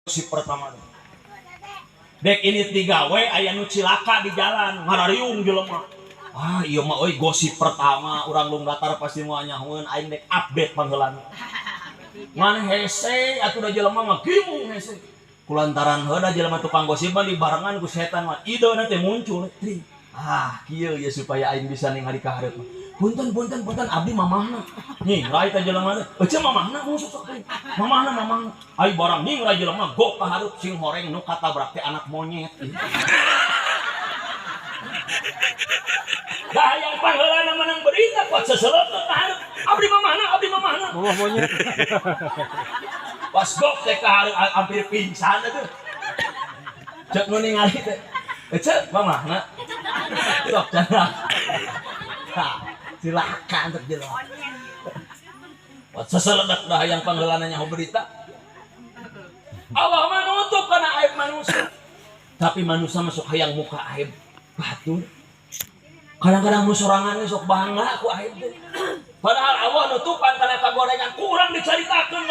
si pertama dek ini 3 we aya nu cilaka di jalan ngarariung jelema. Iya mah euy gosip pertama urang lunggatar pasti moal nyahoeun aing dek update pangheulana. Ngan hese atuh da jelema mah kieu hese. Kulantaran heuda jelema tukang gosip mah dibarengan ku setan mah ideuna teh muncul. Kieu ya supaya aing bisa ningali ka hareup mah. Punten abdi mamahna. Nih, rai teh jelema teh. Ece mamahna mun sok teh. Mamahna. Ai barang ning rai jelema gok ka hareup sing horeng nu katabrak teh anak monyet. Dah yang pangheulana menang berita kuat seseleut ka hareup. Abdi mamahna. Mamah monyet. Pas gok teh ka hareup hampir pingsan teh. Cek nu ningali teh. Ece mamahna. Sok cenah. Silakan untuk jelas. Seseledak dah yang panggelananya berita. Allah menutup karena aib manusia. Tapi manusia masuk hayang muka aib batur. Kadang-kadang musorangannya sok bangga aku aib deh. Padahal Allah nutupan karena kagorengan kurang diceritakan.